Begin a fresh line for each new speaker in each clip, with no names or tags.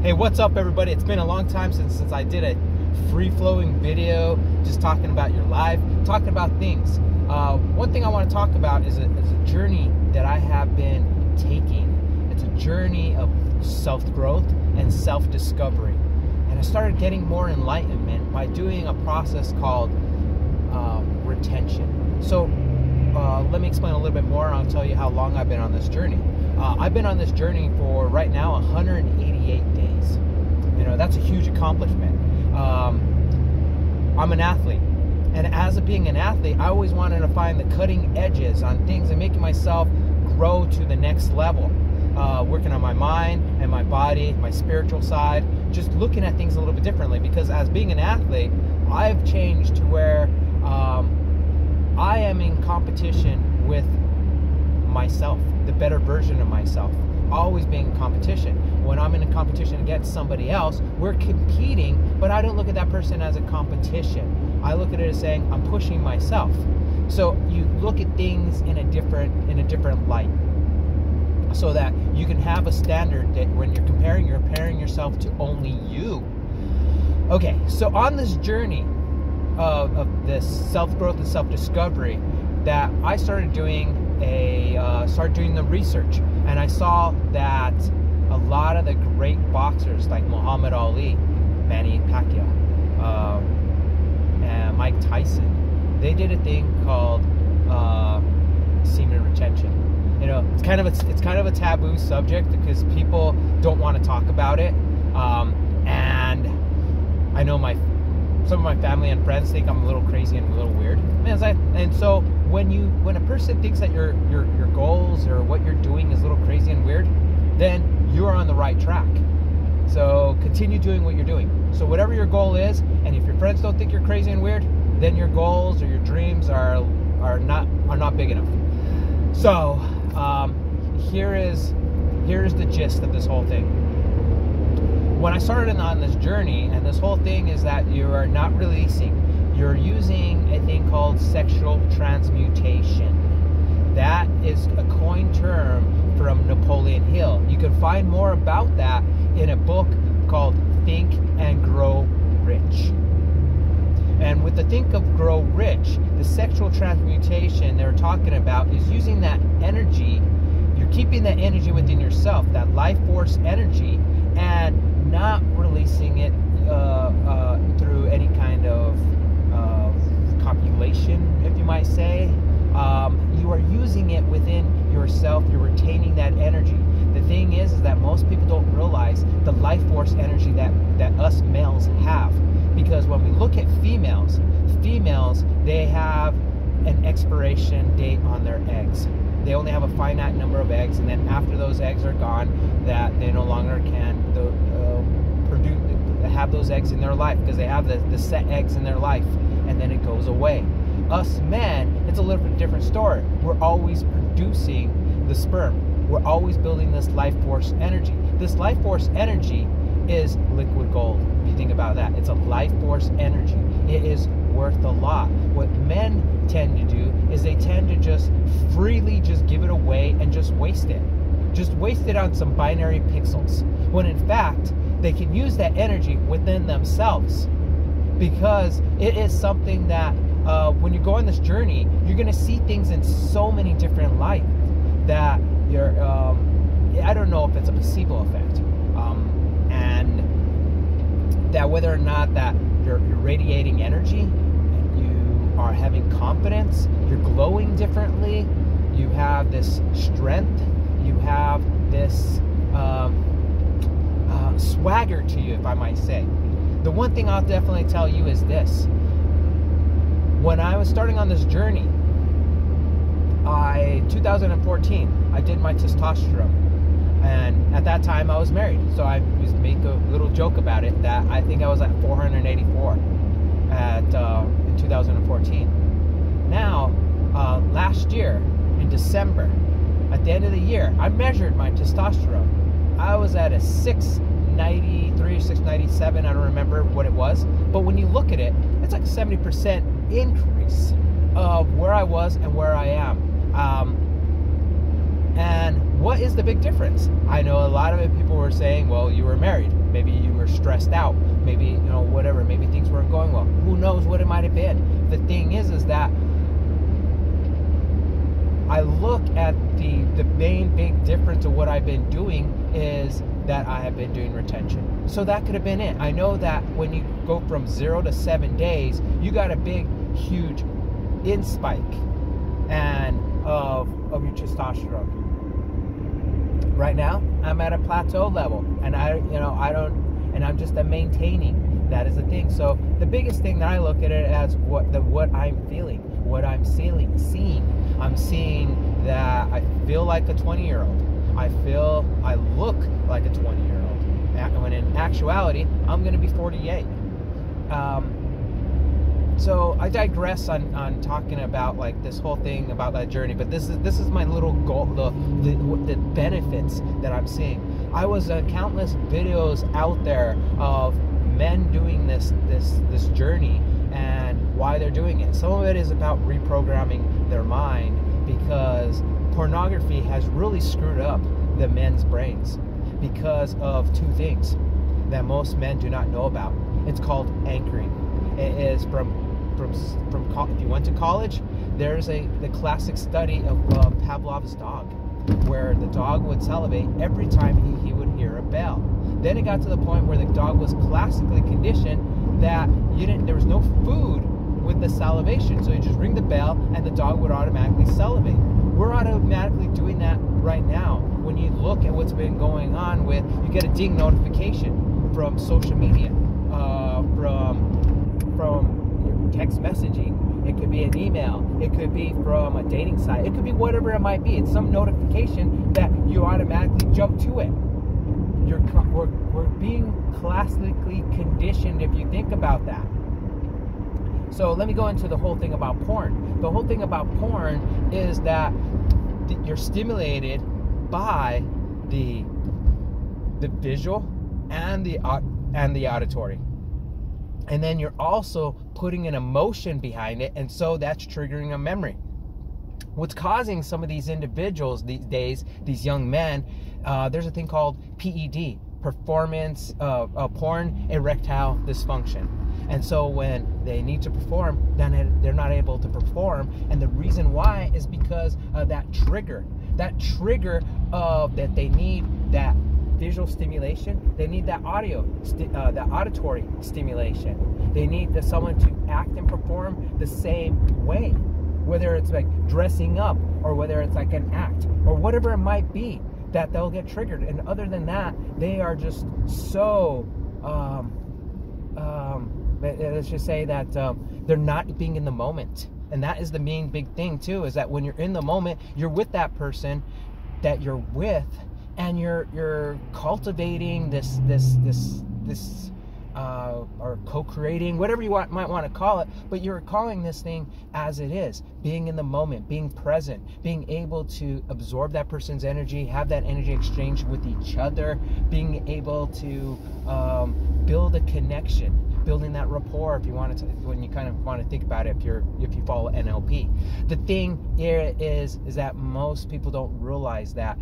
Hey, what's up, everybody? It's been a long time since I did a free-flowing video just talking about your life, talking about things. One thing I want to talk about is a journey that I have been taking. It's a journey of self-growth and self-discovery. And I started getting more enlightenment by doing a process called retention. So let me explain a little bit more, and I'll tell you how long I've been on this journey. I've been on this journey for right now 188 days. You know, that's a huge accomplishment. I'm an athlete, and as of being an athlete, I always wanted to find the cutting edges on things and making myself grow to the next level. Working on my mind and my body, my spiritual side, just looking at things a little bit differently, because as being an athlete, I've changed to where I am in competition with myself, the better version of myself. Always being in competition. When I'm in a competition against somebody else, we're competing, but I don't look at that person as a competition. I look at it as saying, I'm pushing myself. So you look at things in a different light, so that you can have a standard that when you're comparing yourself to only you. Okay, so on this journey of this self-growth and self-discovery, that I started doing the research, and I saw that a lot of the great boxers like Muhammad Ali, Manny Pacquiao, and Mike Tyson, they did a thing called semen retention. You know, it's kind of a taboo subject because people don't want to talk about it, and I know some of my family and friends think I'm a little crazy and a little weird. And so when a person thinks that your goals or what you're doing is a little crazy and weird, then you're on the right track. So continue doing what you're doing. So whatever your goal is, and if your friends don't think you're crazy and weird, then your goals or your dreams are not big enough. So here is the gist of this whole thing. When I started on this journey, and this whole thing is that you are not releasing, you're using a thing called sexual transmutation. That is a coined term from Napoleon Hill. You can find more about that in a book called Think and Grow Rich. And with the Think and Grow Rich, the sexual transmutation they're talking about is using that energy. You're keeping that energy within yourself, that life force energy, and not releasing it through any kind of copulation, if you might say. You are using it within yourself. You're retaining that energy. The thing is that most people don't realize the life force energy that us males have. Because when we look at females, they have an expiration date on their eggs. They only have a finite number of eggs, and then after those eggs are gone, that they no longer can have those eggs in their life, because they have the set eggs in their life, and then it goes away. Us men, it's a little bit different story. We're always producing the sperm. We're always building this life force energy. This life force energy is liquid gold. If you think about that, it's a life force energy. It is worth a lot. What men tend to do is they tend to just freely just give it away and just waste it. Just waste it on some binary pixels. When in fact, they can use that energy within themselves, because it is something that when you go on this journey, you're going to see things in so many different light that you're, I don't know if it's a placebo effect, and that whether or not that you're radiating energy, you are having confidence, you're glowing differently, you have this strength, you have this swagger to you, if I might say. The one thing I'll definitely tell you is this. When I was starting on this journey, 2014, I did my testosterone. And at that time I was married. So I used to make a little joke about it, that I think I was at 484 in 2014. Now, last year in December, at the end of the year, I measured my testosterone. I was at a 693, 697, I don't remember what it was. But when you look at it, it's like a 70% increase of where I was and where I am. And what is the big difference? I know a lot of people are saying, well, you were married. Maybe you were stressed out. Maybe, you know, whatever. Maybe things weren't going well. Who knows what it might have been? The thing is that I look at the main big difference of what I've been doing is that I have been doing retention. So that could have been it. I know that when you go from 0 to 7 days, you got a big, huge in spike and of your testosterone. Right now, I'm at a plateau level, and I'm just maintaining. That is the thing. So the biggest thing that I look at it as what I'm feeling, what I'm seeing. I'm seeing that I feel like a 20-year-old. I look like a 20-year-old. When in actuality, I'm going to be 48. So I digress on talking about like this whole thing about that journey, but this is my little goal, the benefits that I'm seeing. I was countless videos out there of men doing this journey and why they're doing it. Some of it is about reprogramming their mind, because pornography has really screwed up the men's brains because of two things that most men do not know about. It's called anchoring. It is from if you went to college, there's the classic study of Pavlov's dog, where the dog would salivate every time he would hear a bell. Then it got to the point where the dog was classically conditioned that there was no food with the salivation, so you just ring the bell and the dog would automatically salivate. We're automatically doing that right now. When you look at what's been going on with, you get a ding notification from social media, from text messaging. It could be an email. It could be from a dating site. It could be whatever it might be. It's some notification that you automatically jump to it. We're being classically conditioned, if you think about that. So let me go into the whole thing about porn. The whole thing about porn is that you're stimulated by the visual and the auditory. And then you're also putting an emotion behind it, and so that's triggering a memory. What's causing some of these individuals these days, these young men, there's a thing called PED, porn erectile dysfunction. And so when they need to perform, then they're not able to perform. And the reason why is because of that trigger of that they need that visual stimulation. They need that that auditory stimulation. They need someone to act and perform the same way, whether it's like dressing up or whether it's like an act or whatever it might be, that they'll get triggered. And other than that, they are just so let's just say that they're not being in the moment. And that is the main big thing too, is that when you're in the moment, you're with that person that you're with, and you're cultivating this or co-creating, whatever you might want to call it, but you're calling this thing as it is, being in the moment, being present, being able to absorb that person's energy, have that energy exchange with each other, being able to build a connection, building that rapport, if you want to, when you kind of want to think about it, if you follow NLP. The thing here is that most people don't realize that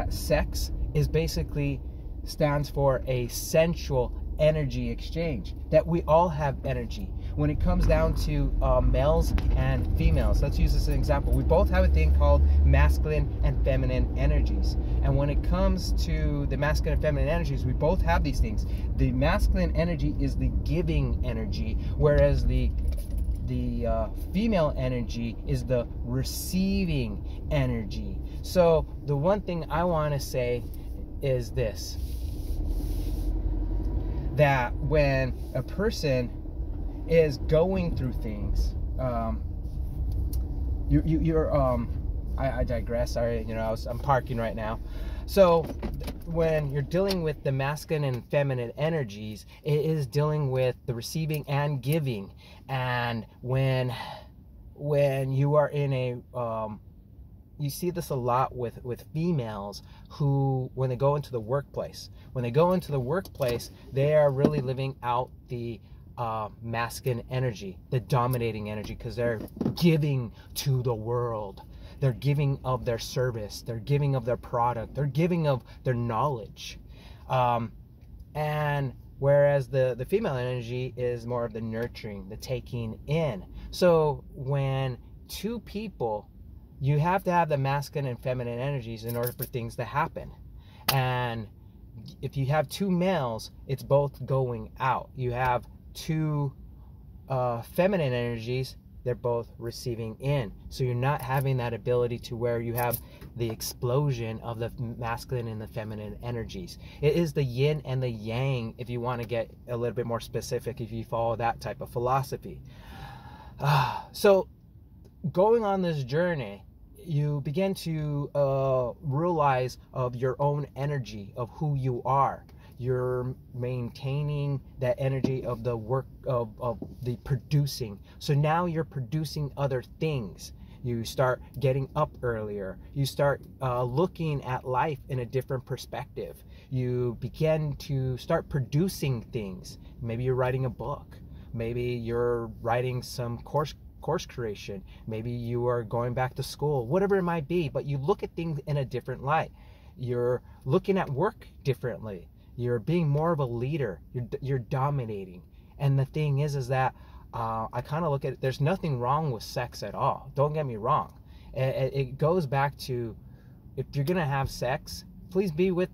sex is basically stands for a sensual energy exchange, that we all have energy. When it comes down to males and females, let's use this as an example. We both have a thing called masculine and feminine energies. And when it comes to the masculine and feminine energies, we both have these things. The masculine energy is the giving energy, whereas the female energy is the receiving energy. So the one thing I want to say is this, that when a person is going through things, I digress. Sorry, I'm parking right now. So when you're dealing with the masculine and feminine energies, it is dealing with the receiving and giving. And when you are in a you see this a lot with females who, when they go into the workplace, they are really living out the masculine energy, the dominating energy, because they're giving to the world. They're giving of their service. They're giving of their product. They're giving of their knowledge. And whereas the female energy is more of the nurturing, the taking in. So when two people, you have to have the masculine and feminine energies in order for things to happen. And if you have two males, it's both going out. You have two feminine energies, they're both receiving in. So you're not having that ability to where you have the explosion of the masculine and the feminine energies. It is the yin and the yang, if you want to get a little bit more specific, if you follow that type of philosophy. So going on this journey, you begin to realize of your own energy, of who you are. You're maintaining that energy of the work of the producing. So now you're producing other things. You start getting up earlier. You start looking at life in a different perspective. You begin to start producing things. Maybe you're writing a book. Maybe you're writing some course creation. Maybe you are going back to school, whatever it might be, but you look at things in a different light. You're looking at work differently. You're being more of a leader. You're dominating. And the thing is that I kind of look at it, there's nothing wrong with sex at all. Don't get me wrong. It goes back to, if you're gonna have sex, please be with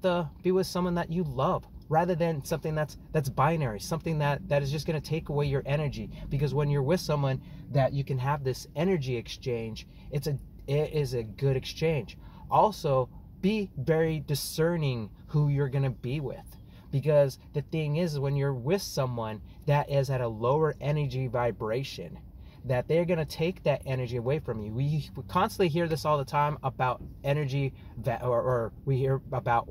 someone that you love, rather than something that's binary, something that is just going to take away your energy. Because when you're with someone that you can have this energy exchange, it is a good exchange. Also, be very discerning who you're going to be with, because the thing is, when you're with someone that is at a lower energy vibration, that they're going to take that energy away from you. We constantly hear this all the time about energy, or we hear about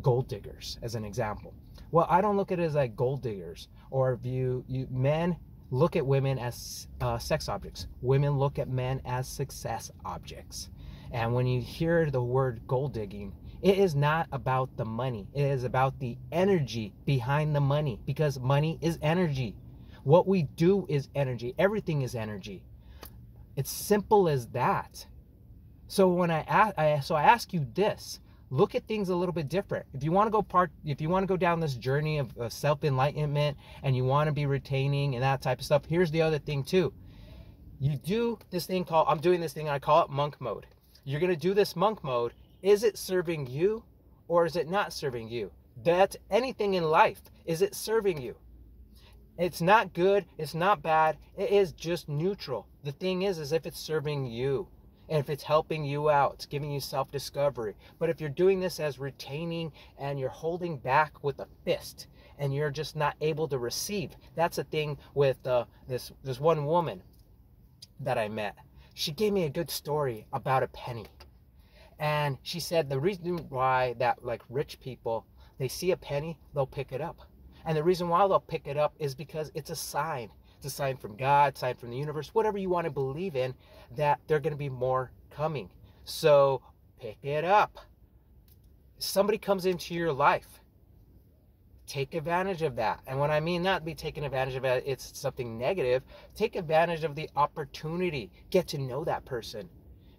gold diggers as an example. Well, I don't look at it as like gold diggers, or if you men look at women as sex objects. Women look at men as success objects. And when you hear the word gold digging, it is not about the money. It is about the energy behind the money, because money is energy. What we do is energy. Everything is energy. It's simple as that. So when I ask you this, look at things a little bit different. If you want to go down this journey of self-enlightenment, and you want to be retaining and that type of stuff, here's the other thing too. You do this thing called, I'm doing this thing, I call it monk mode. You're going to do this monk mode. Is it serving you, or is it not serving you? That's anything in life. Is it serving you? It's not good. It's not bad. It is just neutral. The thing is if it's serving you, and if it's helping you out, it's giving you self-discovery. But if you're doing this as retaining, and you're holding back with a fist, and you're just not able to receive, that's the thing with this one woman that I met. She gave me a good story about a penny. And she said the reason why that, like, rich people, they see a penny, they'll pick it up. And the reason why they'll pick it up is because it's a sign. It's a sign from God, sign from the universe, whatever you want to believe in, that they're going to be more coming. So pick it up. Somebody comes into your life, take advantage of that. And when I mean not be taking advantage of it, it's something negative. Take advantage of the opportunity. Get to know that person,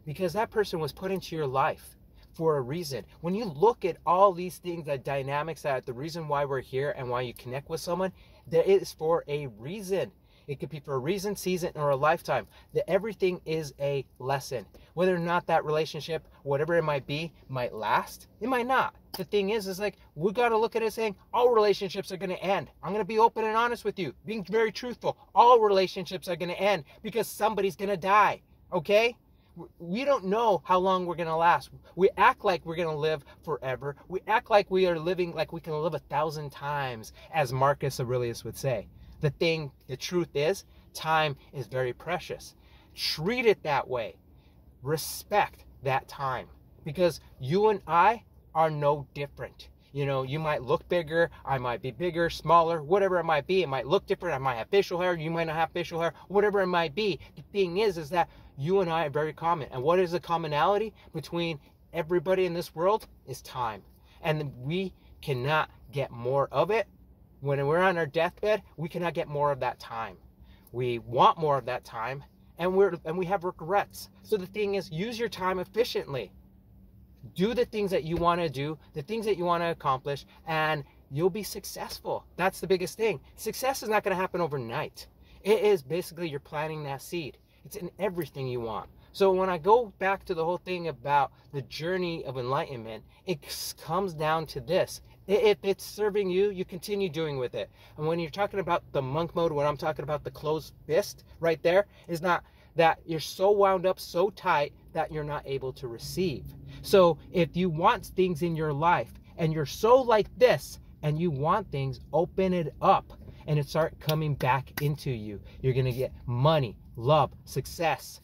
because that person was put into your life for a reason. When you look at all these things, that dynamics, that the reason why we're here and why you connect with someone, that is for a reason. It could be for a reason, season, or a lifetime. That everything is a lesson. Whether or not that relationship, whatever it might be, might last, it might not. The thing is like, we got to look at it saying, all relationships are going to end. I'm going to be open and honest with you, being very truthful. All relationships are going to end, because somebody's going to die, okay? We don't know how long we're going to last. We act like we're going to live forever. We act like we are living like we can live 1,000 times, as Marcus Aurelius would say. The truth is, time is very precious. Treat it that way. Respect that time, because you and I are no different. You know, you might look bigger, I might be bigger, smaller, whatever it might be. It might look different. I might have facial hair, you might not have facial hair, whatever it might be. The thing is that you and I are very common. And what is the commonality between everybody in this world? Is time. And we cannot get more of it. When we're on our deathbed, we cannot get more of that time. We want more of that time, and we have regrets. So the thing is, use your time efficiently. Do the things that you want to do, the things that you want to accomplish, and you'll be successful. That's the biggest thing. Success is not going to happen overnight. It is basically you're planting that seed. It's in everything you want. So when I go back to the whole thing about the journey of enlightenment, it comes down to this. If it's serving you, you continue doing with it. And when you're talking about the monk mode, when I'm talking about the closed fist right there, is not that you're so wound up, so tight that you're not able to receive. So if you want things in your life and you're so like this and you want things, open it up and it start coming back into you. You're going to get money, love, success,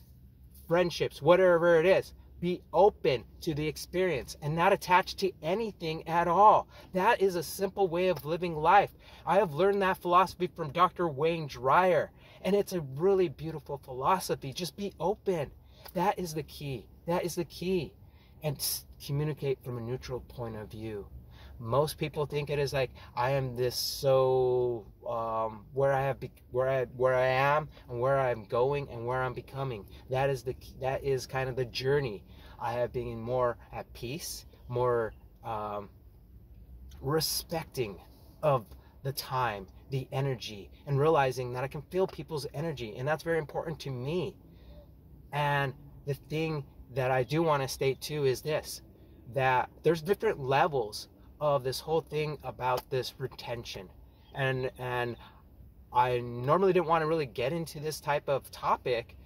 friendships, whatever it is. Be open to the experience and not attached to anything at all. That is a simple way of living life. I have learned that philosophy from Dr. Wayne Dyer, and it's a really beautiful philosophy. Just be open. That is the key. That is the key. And communicate from a neutral point of view. Most people think it is like, I am this so where I am and where I'm going and where I'm becoming. That is kind of the journey. I have been more at peace, more respecting of the time, the energy, and realizing that I can feel people's energy, and that's very important to me. And the thing that I do want to state too is this, that there's different levels of this whole thing about this retention, and I normally didn't want to really get into this type of topic,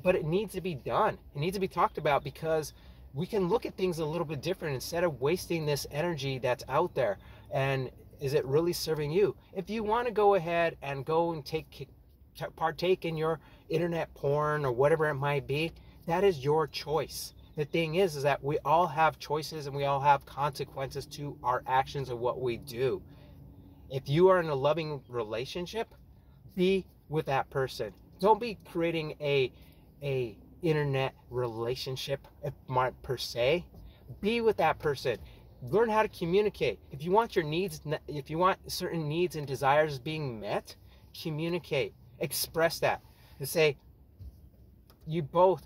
but it needs to be done. It needs to be talked about, because we can look at things a little bit different instead of wasting this energy that's out there. And is it really serving you? If you want to go ahead and go and partake in your internet porn or whatever it might be, that is your choice. The thing is that we all have choices and we all have consequences to our actions of what we do. If you are in a loving relationship, be with that person. Don't be creating a internet relationship per se. Be with that person. Learn how to communicate. If you want your needs, if you want certain needs and desires being met, communicate. Express that. And say, you both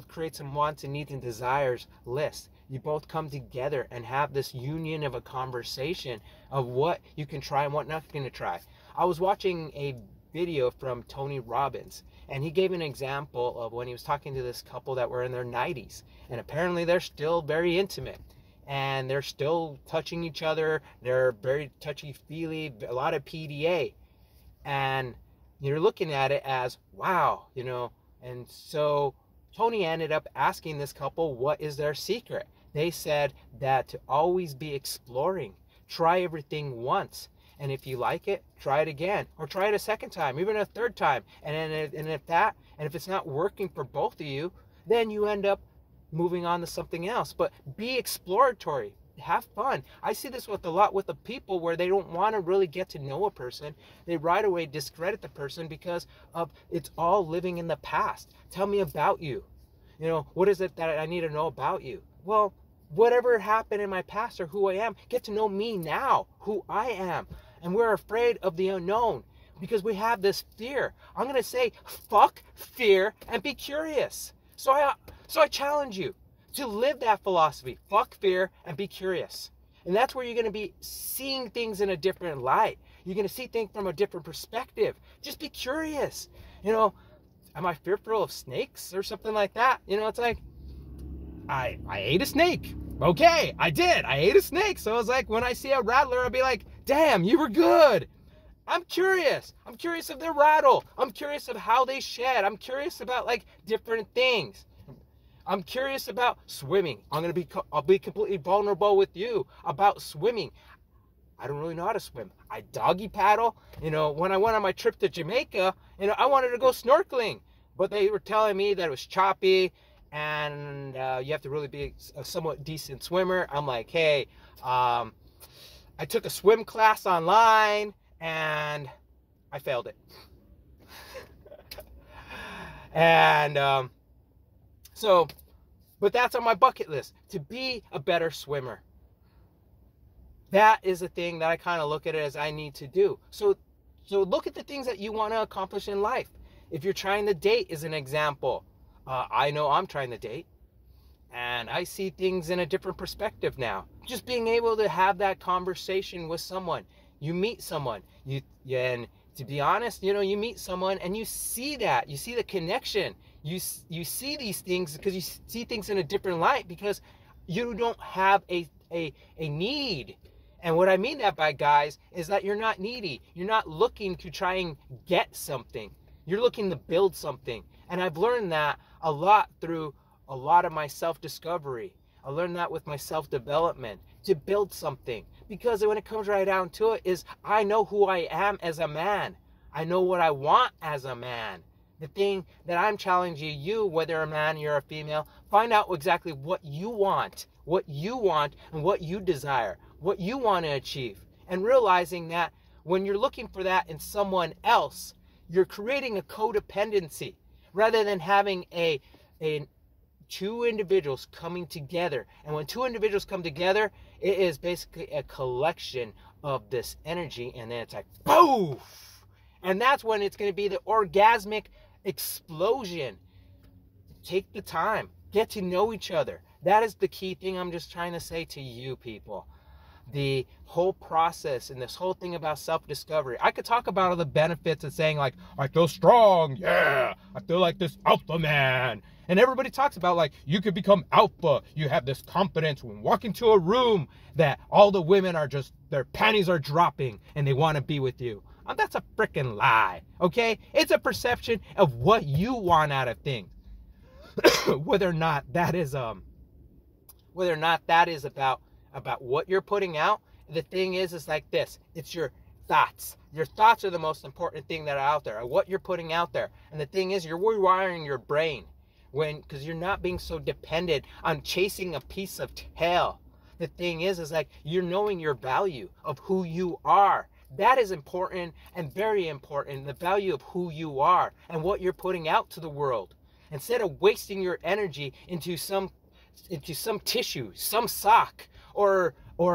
create some wants and needs and desires list. You both come together and have this union of a conversation of what you can try and what not going to try. I was watching a video from Tony Robbins, and he gave an example of when he was talking to this couple that were in their 90s, and apparently they're still very intimate, and they're still touching each other. They're very touchy-feely, a lot of PDA, and you're looking at it as, wow, and so Tony ended up asking this couple, what is their secret? They said that to always be exploring. Try everything once. And if you like it, try it again. Or try it a second time, even a third time. And if it's not working for both of you, then you end up moving on to something else. But be exploratory. Have fun. I see this a lot with the people where they don't want to really get to know a person. They right away discredit the person because of it's all living in the past. Tell me about you. What is it that I need to know about you? Well, whatever happened in my past or who I am, get to know me now, who I am. And we're afraid of the unknown because we have this fear. I'm going to say, fuck fear and be curious. So I challenge you to live that philosophy. Fuck fear and be curious. And that's where you're going to be seeing things in a different light. You're going to see things from a different perspective. Just be curious. Am I fearful of snakes or something like that? It's like, I ate a snake. Okay, I did. I ate a snake. So it's like when I see a rattler, I'll be like, damn, you were good. I'm curious. I'm curious of their rattle. I'm curious of how they shed. I'm curious about different things. I'm curious about swimming. I'll be completely vulnerable with you about swimming. I don't really know how to swim. I doggy paddle. When I went on my trip to Jamaica, I wanted to go snorkeling, but they were telling me that it was choppy and you have to really be a somewhat decent swimmer. I'm like, hey, I took a swim class online and I failed it. And but that's on my bucket list, to be a better swimmer. That is the thing that I kind of look at it as I need to do. So look at the things that you want to accomplish in life. If you're trying to date, as an example, I know I'm trying to date. And I see things in a different perspective now. Just being able to have that conversation with someone. You meet someone, and to be honest, you know, you meet someone and you see that, you see the connection. You see these things because you see things in a different light, because you don't have a need. And what I mean that by, guys, is that you're not needy. You're not looking to try and get something. You're looking to build something. And I've learned that a lot through a lot of my self-discovery. I learned that with my self-development, to build something. Because when it comes right down to it, is I know who I am as a man. I know what I want as a man. The thing that I'm challenging you, whether a man or you're a female, find out exactly what you want and what you desire, what you want to achieve. And realizing that when you're looking for that in someone else, you're creating a codependency rather than having two individuals coming together. And when two individuals come together, it is basically a collection of this energy, and then it's like boom, and that's when it's going to be the orgasmic explosion. Take the time, get to know each other. That is the key thing I'm just trying to say to you people. The whole process and this whole thing about self-discovery. I could talk about all the benefits of saying, like, I feel strong, yeah, I feel like this alpha man. And everybody talks about, like, you could become alpha. You have this confidence when walking to a room that all the women are just, their panties are dropping and they want to be with you. That's a freaking lie, okay? It's a perception of what you want out of things. whether or not that is about what you're putting out. The thing is like this. It's your thoughts. Your thoughts are the most important thing that are out there, what you're putting out there. And the thing is, you're rewiring your brain because you're not being so dependent on chasing a piece of tail. The thing is like you're knowing your value of who you are. That is important and very important. The value of who you are and what you're putting out to the world. Instead of wasting your energy into some tissue, some sock, or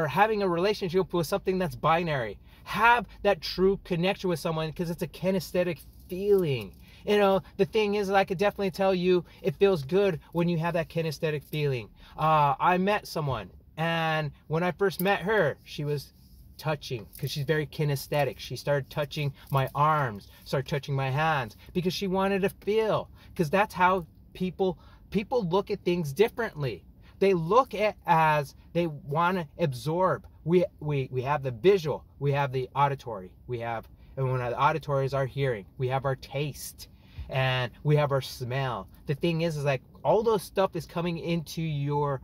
having a relationship with something that's binary. Have that true connection with someone, because it's a kinesthetic feeling. You know, the thing is, I could definitely tell you, it feels good when you have that kinesthetic feeling. I met someone, and when I first met her, she was touching, because she's very kinesthetic. She started touching my arms, started touching my hands, because she wanted to feel. Because that's how people look at things differently. They look at as they want to absorb. We have the visual, we have the auditory, and when the auditory is our hearing, we have our taste, and we have our smell. The thing is like all those stuff is coming into your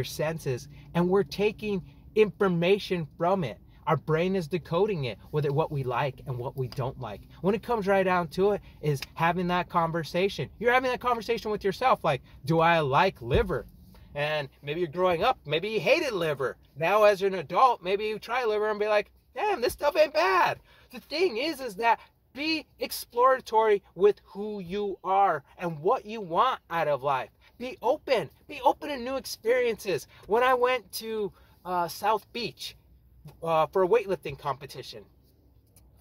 senses, and we're taking information from it. Our brain is decoding it, whether what we like and what we don't like. When it comes right down to it, is having that conversation. You're having that conversation with yourself, like, do I like liver? And maybe you're growing up, maybe you hated liver. Now as an adult, maybe you try liver and be like, damn, this stuff ain't bad. The thing is that be exploratory with who you are and what you want out of life. Be open to new experiences. When I went to South Beach for a weightlifting competition,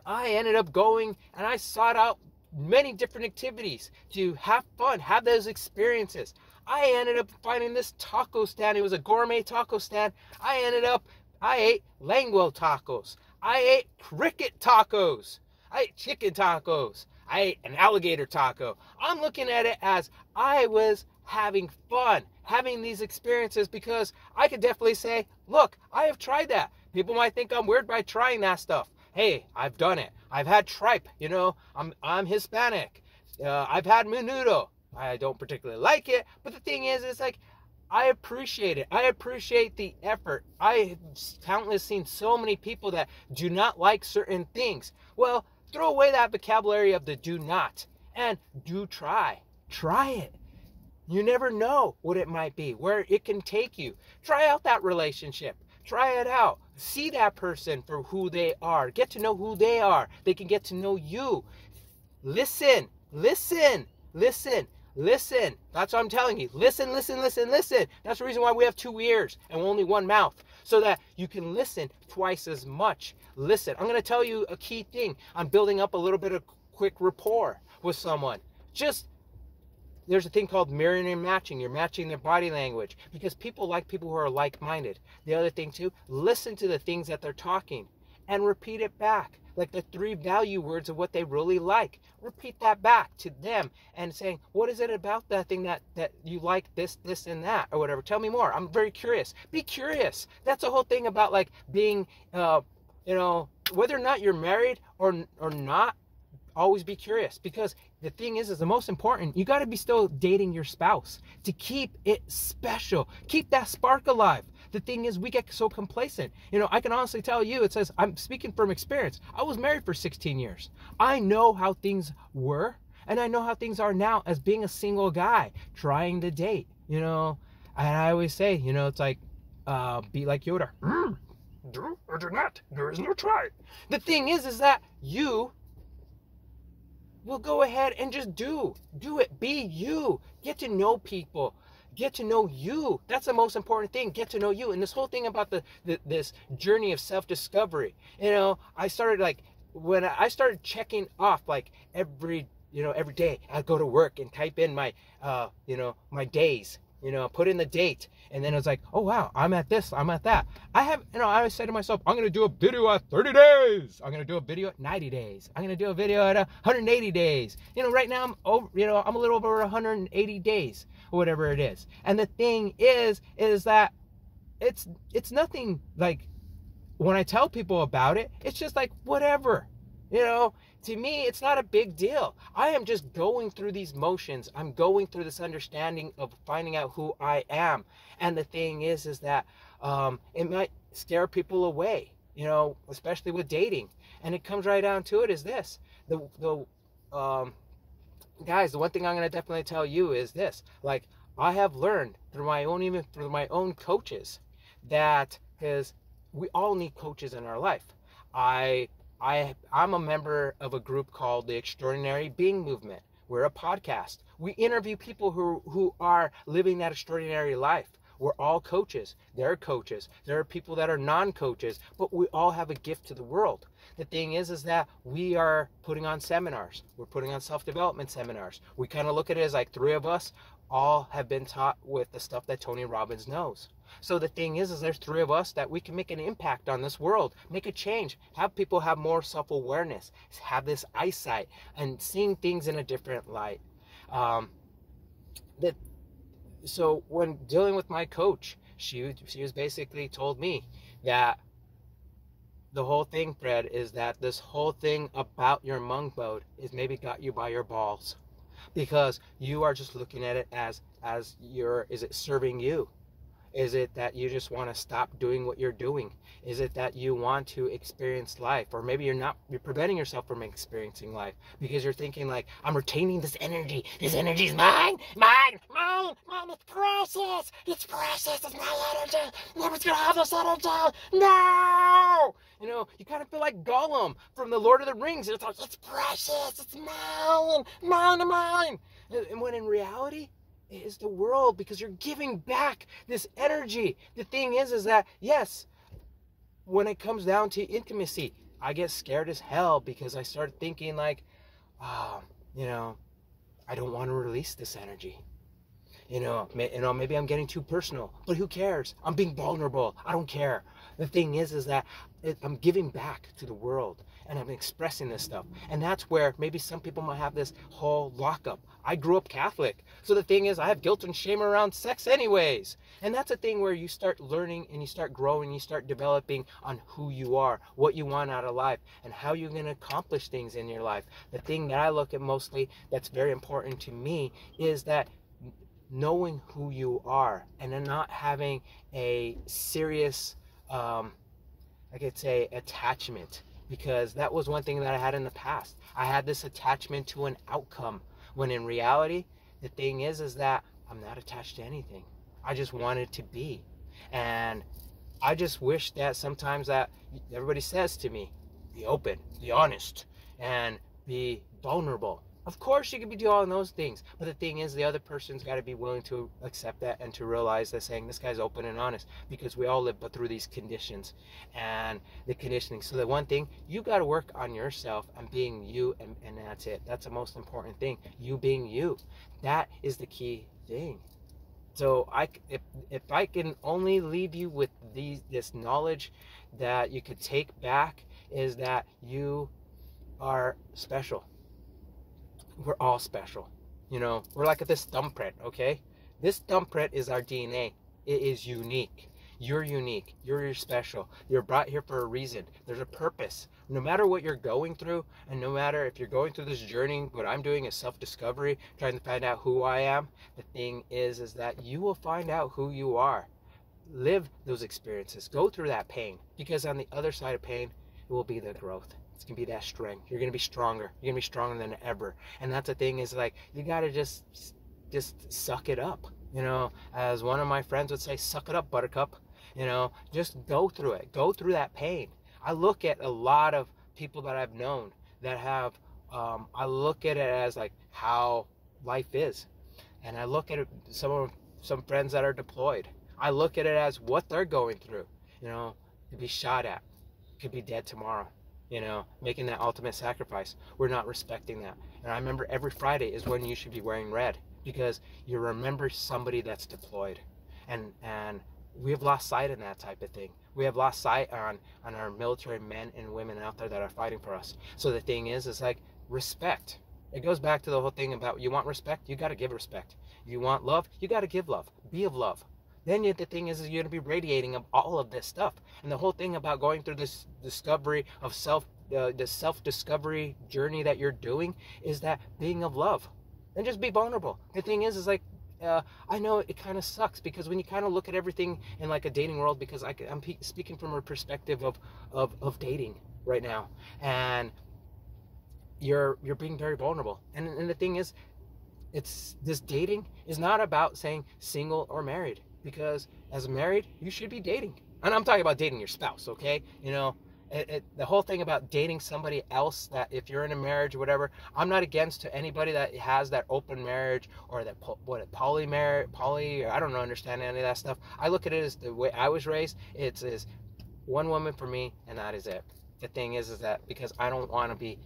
I ended up going and I sought out many different activities to have fun, have those experiences. I ended up finding this taco stand. It was a gourmet taco stand. I ate lengua tacos. I ate cricket tacos. I ate chicken tacos. I ate an alligator taco. I'm looking at it as I was having fun, having these experiences, because I could definitely say, look, I have tried that. People might think I'm weird by trying that stuff. Hey, I've done it. I've had tripe, you know, I'm Hispanic. I've had menudo. I don't particularly like it, but the thing is, it's like, I appreciate it. I appreciate the effort. I have seen so many people that do not like certain things. Well, throw away that vocabulary of the do not and do try. Try it. You never know what it might be, where it can take you. Try out that relationship. Try it out. See that person for who they are. Get to know who they are. They can get to know you. Listen. That's what I'm telling you. Listen. That's the reason why we have 2 ears and only 1 mouth, so that you can listen twice as much. Listen. I'm going to tell you a key thing on building up a little bit of quick rapport with someone. Just there's a thing called mirroring and matching. You're matching their body language because people like people who are like-minded. The other thing too, listen to the things that they're talking and repeat it back. Like the 3 value words of what they really like. Repeat that back to them and saying, what is it about that thing that you like, this, and that, or whatever? Tell me more. I'm very curious. Be curious. That's the whole thing about like being, you know, whether or not you're married or not, always be curious, because the thing is the most important, you got to be still dating your spouse to keep it special, keep that spark alive. The thing is, we get so complacent. You know, I can honestly tell you, it says, I'm speaking from experience. I was married for 16 years. I know how things were, and I know how things are now as being a single guy trying to date, you know. And I always say, you know, it's like, be like Yoda. Do or do not. There is no try. The thing is that you will go ahead and just do it. Be you. Get to know people. Get to know you. That's the most important thing. Get to know you. And this whole thing about this journey of self-discovery, you know, I started like, when I started checking off like every day, I'd go to work and type in my, you know, my days, you know, put in the date. And then it was like, oh, wow, I'm at this, I'm at that. I always say to myself, I'm going to do a video at 30 days. I'm going to do a video at 90 days. I'm going to do a video at 180 days. You know, right now I'm over, you know, I'm a little over 180 days or whatever it is. And the thing is that it's nothing like, when I tell people about it, it's just like, whatever, you know. To me, it's not a big deal. I am just going through these motions. I'm going through this understanding of finding out who I am. And the thing is that it might scare people away, you know, especially with dating. And it comes right down to it is this. Guys, the one thing I'm going to definitely tell you is this. Like, I have learned through my own coaches that, because we all need coaches in our life. I'm a member of a group called the Extraordinary Being Movement. We're a podcast. We interview people who are living that extraordinary life. We're all coaches. They're coaches. There are people that are non-coaches, but we all have a gift to the world. The thing is that we are putting on seminars. We're putting on self-development seminars. We kind of look at it as like 3 of us all have been taught with the stuff that Tony Robbins knows. So the thing is there's 3 of us that we can make an impact on this world, make a change, have people have more self-awareness, have this eyesight, and seeing things in a different light. So when dealing with my coach, she was basically told me that the whole thing, Fred, is that this whole thing about your monk mode is maybe got you by your balls, because you are just looking at it as is it serving you? Is it that you just want to stop doing what you're doing? Is it that you want to experience life? Or maybe you're preventing yourself from experiencing life because you're thinking like, I'm retaining this energy. This energy is mine, it's precious. It's precious, it's my energy. Nobody's gonna have this energy. No! You know, you kind of feel like Gollum from the Lord of the Rings. It's like, it's precious, it's mine. And when in reality, it is the world, because you're giving back this energy. The thing is that, yes, when it comes down to intimacy, I get scared as hell because I start thinking like, you know, I don't want to release this energy. You know, maybe I'm getting too personal, but who cares? I'm being vulnerable. I don't care. The thing is that I'm giving back to the world, and I'm expressing this stuff. And that's where maybe some people might have this whole lockup. I grew up Catholic. So the thing is, I have guilt and shame around sex anyways. And that's a thing where you start learning and you start growing, you start developing on who you are, what you want out of life, and how you're going to accomplish things in your life. The thing that I look at mostly that's very important to me is that knowing who you are and then not having a serious, I could say, attachment. Because that was one thing that I had in the past. I had this attachment to an outcome, when in reality, the thing is that I'm not attached to anything. I just wanted to be. And I just wish that sometimes that everybody says to me, be open, be honest, and be vulnerable. Of course you can be doing all those things, but the thing is the other person's got to be willing to accept that and to realize that saying this guy's open and honest, because we all live but through these conditions and the conditioning. So the one thing, you got to work on yourself and being you, and that's it. That's the most important thing, you being you. That is the key thing. So if I can only leave you with this knowledge that you could take back, is that you are special. We're all special. You know, we're like this thumbprint, okay? This thumbprint is our DNA. It is unique. You're unique. You're special. You're brought here for a reason. There's a purpose. No matter what you're going through, and no matter if you're going through this journey, what I'm doing is self-discovery, trying to find out who I am. The thing is that you will find out who you are. Live those experiences. Go through that pain, because on the other side of pain, it will be the growth. It's going to be that strength. You're going to be stronger. You're going to be stronger than ever. And that's the thing, is like, you got to just suck it up. You know, as one of my friends would say, suck it up, buttercup. You know, just go through it. Go through that pain. I look at a lot of people that I've known that have, I look at it as like how life is. And I look at it, some friends that are deployed. I look at it as what they're going through. You know, to be shot at, could be dead tomorrow. You know, making that ultimate sacrifice. We're not respecting that. And I remember every Friday is when you should be wearing red, because you remember somebody that's deployed. And we have lost sight in that type of thing. We have lost sight on our military men and women out there that are fighting for us. So the thing is like, respect. It goes back to the whole thing about, you want respect, you got to give respect. You want love, you got to give love. Be of love. Then the thing is you're going to be radiating of all of this stuff. And the whole thing about going through this discovery of the self-discovery journey that you're doing, is that being of love. And just be vulnerable. The thing is like, I know it kind of sucks, because when you kind of look at everything in like a dating world, because I'm speaking from a perspective of dating right now, and you're being very vulnerable. And the thing is, this dating is not about saying single or married, because as married, you should be dating. And I'm talking about dating your spouse, okay? You know, the whole thing about dating somebody else, that if you're in a marriage or whatever, I'm not against to anybody that has that open marriage or that poly, I don't understand any of that stuff. I look at it as the way I was raised. It's one woman for me, and that is it. The thing is that because I don't want to be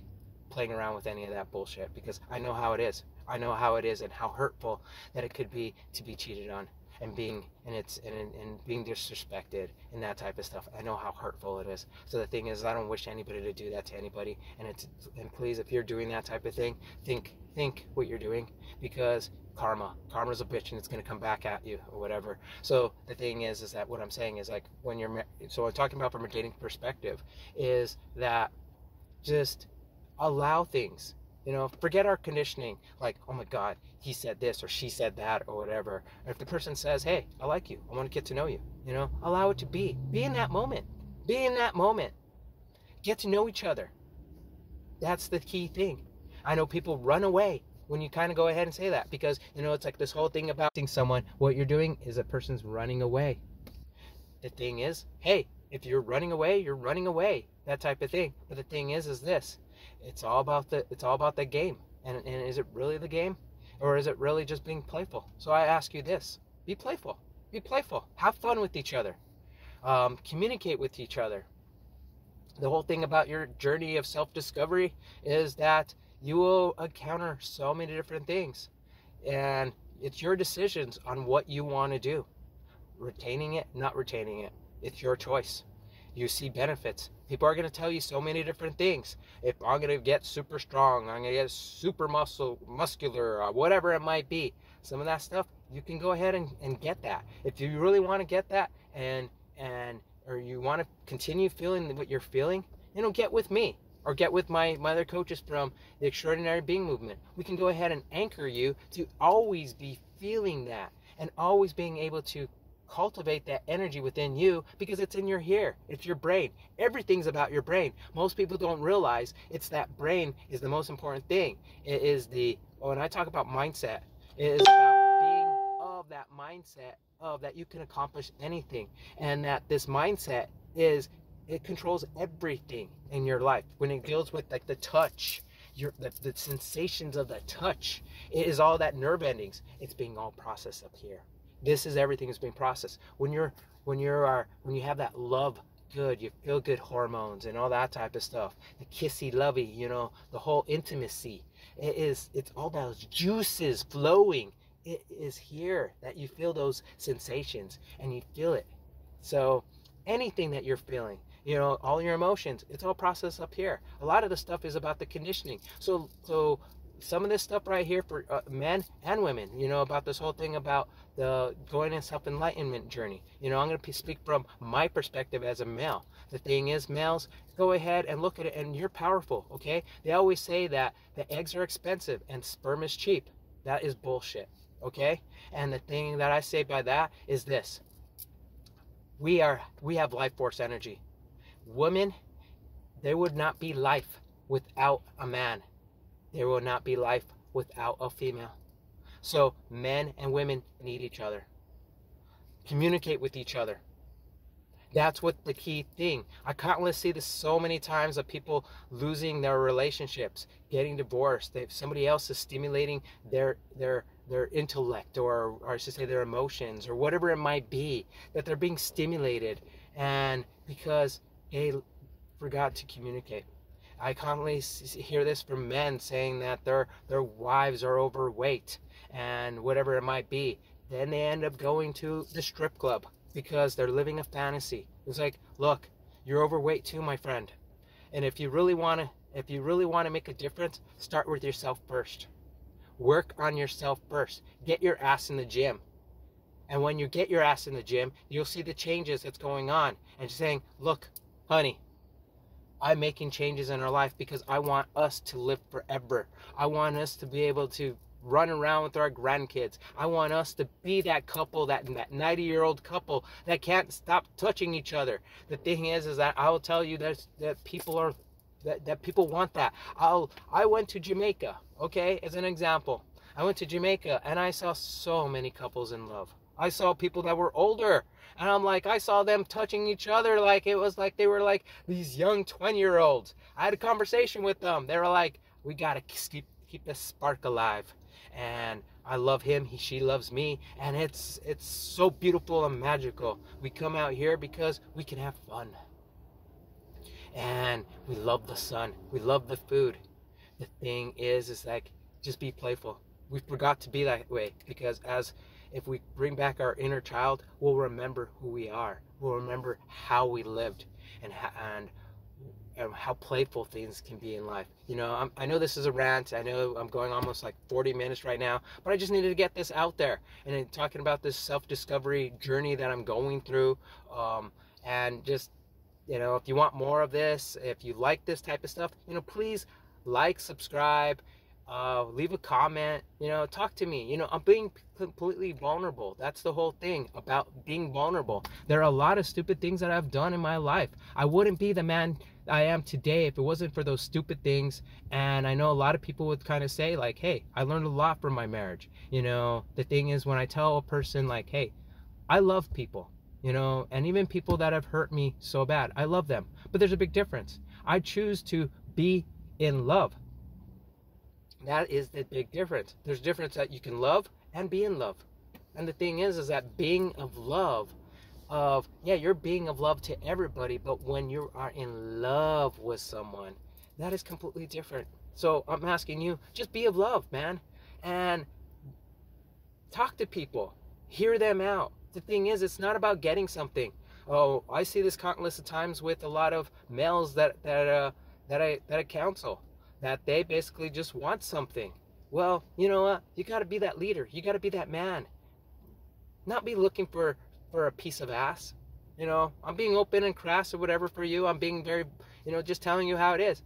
playing around with any of that bullshit, because I know how it is. I know how it is, and how hurtful that it could be to be cheated on, and being disrespected and that type of stuff. I know how hurtful it is. So the thing is, I don't wish anybody to do that to anybody. And please, if you're doing that type of thing, think what you're doing, because karma's a bitch, and it's going to come back at you or whatever. So the thing is that what I'm saying is like, when you're so I'm talking about from a dating perspective, is that just allow things. You know, forget our conditioning, like, oh my God, he said this or she said that or whatever. Or if the person says, hey, I like you, I want to get to know you, you know, allow it to be. Be in that moment. Be in that moment. Get to know each other. That's the key thing. I know people run away when you kind of go ahead and say that, because, you know, it's like this whole thing about someone, what you're doing is a person's running away. The thing is, hey, if you're running away, you're running away, that type of thing. But the thing is this. It's all about the game. And is it really the game? Or is it really just being playful? So I ask you this. Be playful. Be playful. Have fun with each other. Communicate with each other. The whole thing about your journey of self-discovery is that you will encounter so many different things. And it's your decisions on what you want to do. Retaining it, not retaining it. It's your choice. You see benefits. People are going to tell you so many different things. If I'm going to get super strong, I'm going to get super muscular, whatever it might be. Some of that stuff, you can go ahead and get that. If you really want to get that, or you want to continue feeling what you're feeling, you know, get with me. Or get with my other coaches from the Extraordinary Being Movement. We can go ahead and anchor you to always be feeling that, and always being able to cultivate that energy within you, because it's in your here. It's your brain. Everything's about your brain. Most people don't realize it's that brain is the most important thing. It is when I talk about mindset, it is about being of that mindset of that you can accomplish anything, and that this mindset it controls everything in your life. When it deals with like the touch, the sensations of the touch. It is all that nerve endings. It's being all processed up here. This is everything is being processed. When you have that love good, you feel good hormones and all that type of stuff. The kissy lovey, you know, the whole intimacy. It's all those juices flowing. It is here that you feel those sensations and you feel it. So anything that you're feeling, you know, all your emotions, it's all processed up here. A lot of the stuff is about the conditioning. So some of this stuff right here for men and women, you know, about this whole thing about the going in self-enlightenment journey. You know, I'm going to speak from my perspective as a male. The thing is, males, go ahead and look at it, and you're powerful, okay? They always say that the eggs are expensive and sperm is cheap. That is bullshit, okay? And the thing that I say by that is this. We have life force energy. Women, there would not be life without a man. There will not be life without a female. So men and women need each other. Communicate with each other. That's what the key thing. I constantly see this so many times of people losing their relationships, getting divorced. Somebody else is stimulating their intellect, or I should say their emotions, or whatever it might be, that they're being stimulated, and because they forgot to communicate. I constantly hear this from men saying that their wives are overweight and whatever it might be. Then they end up going to the strip club because they're living a fantasy. It's like, look, you're overweight too, my friend. And if you really want to make a difference, start with yourself first. Work on yourself first. Get your ass in the gym. And when you get your ass in the gym, you'll see the changes that's going on. And saying, look, honey, I'm making changes in our life because I want us to live forever. I want us to be able to run around with our grandkids. I want us to be that couple, that 90-year-old couple that can't stop touching each other. The thing is that I will tell you that people want that. I went to Jamaica, okay, as an example. I went to Jamaica and I saw so many couples in love. I saw people that were older, and I'm like, I saw them touching each other like it was like they were like these young 20-year-olds. I had a conversation with them. They were like, we gotta keep the spark alive, and I love him, she loves me, and it's so beautiful and magical. We come out here because we can have fun, and we love the sun, we love the food. The thing is like, just be playful. We forgot to be that way, because if we bring back our inner child, we'll remember who we are. We'll remember how we lived and how playful things can be in life. You know, I know this is a rant. I know I'm going almost like 40 minutes right now, but I just needed to get this out there. And in talking about this self-discovery journey that I'm going through, and just, you know, if you want more of this, if you like this type of stuff, you know, please like, subscribe, leave a comment, you know, talk to me. You know, I'm being completely vulnerable. That's the whole thing about being vulnerable. There are a lot of stupid things that I've done in my life. I wouldn't be the man I am today if it wasn't for those stupid things. And I know a lot of people would kind of say like, hey, I learned a lot from my marriage. You know, the thing is, when I tell a person like, hey, I love people, you know, and even people that have hurt me so bad, I love them. But there's a big difference. I choose to be in love. That is the big difference. There's a difference that you can love and be in love. And the thing is that being of love, you're being of love to everybody, but when you are in love with someone, that is completely different. So I'm asking you, just be of love, man. And talk to people. Hear them out. The thing is, it's not about getting something. Oh, I see this countless of times with a lot of males that I counsel, that they basically just want something. Well, you know what? You got to be that leader. You got to be that man. Not be looking for a piece of ass. You know, I'm being open and crass or whatever for you. I'm being very, you know, just telling you how it is.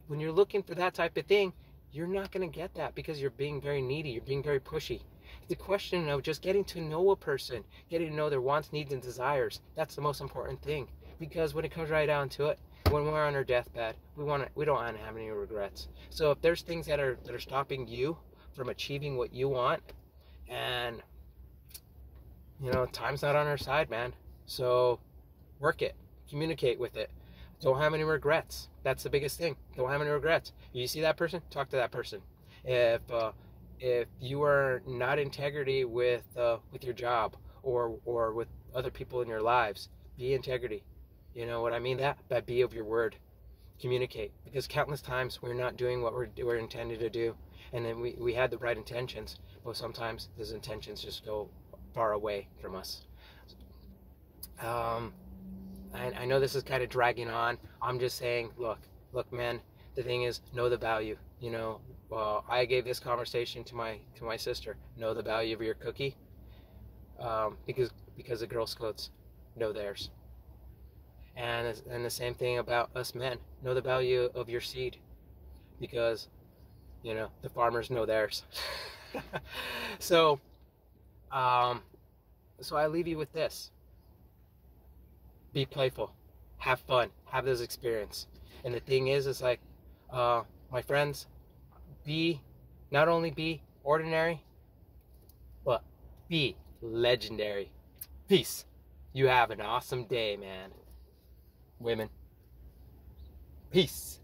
When you're looking for that type of thing, you're not going to get that because you're being very needy. You're being very pushy. It's a question of just getting to know a person, getting to know their wants, needs, and desires. That's the most important thing. Because when it comes right down to it, when we're on our deathbed, we don't want to have any regrets. So if there's things that are stopping you from achieving what you want, and you know, time's not on our side, man. So work it, communicate with it. Don't have any regrets. That's the biggest thing. Don't have any regrets. You see that person? Talk to that person. If you are not integrity with your job or with other people in your lives, be integrity. You know what I mean? That be of your word. Communicate, because countless times we're not doing what we're intended to do, and then we had the right intentions, but sometimes those intentions just go far away from us. I know this is kind of dragging on. I'm just saying, look, man. The thing is, know the value. You know, I gave this conversation to my sister. Know the value of your cookie, because the Girl Scouts know theirs. And the same thing about us men. Know the value of your seed, because, you know, the farmers know theirs. So I leave you with this. Be playful. Have fun. Have this experience. And the thing is like, my friends, not only be ordinary, but be legendary. Peace. You have an awesome day, man. Women. Peace.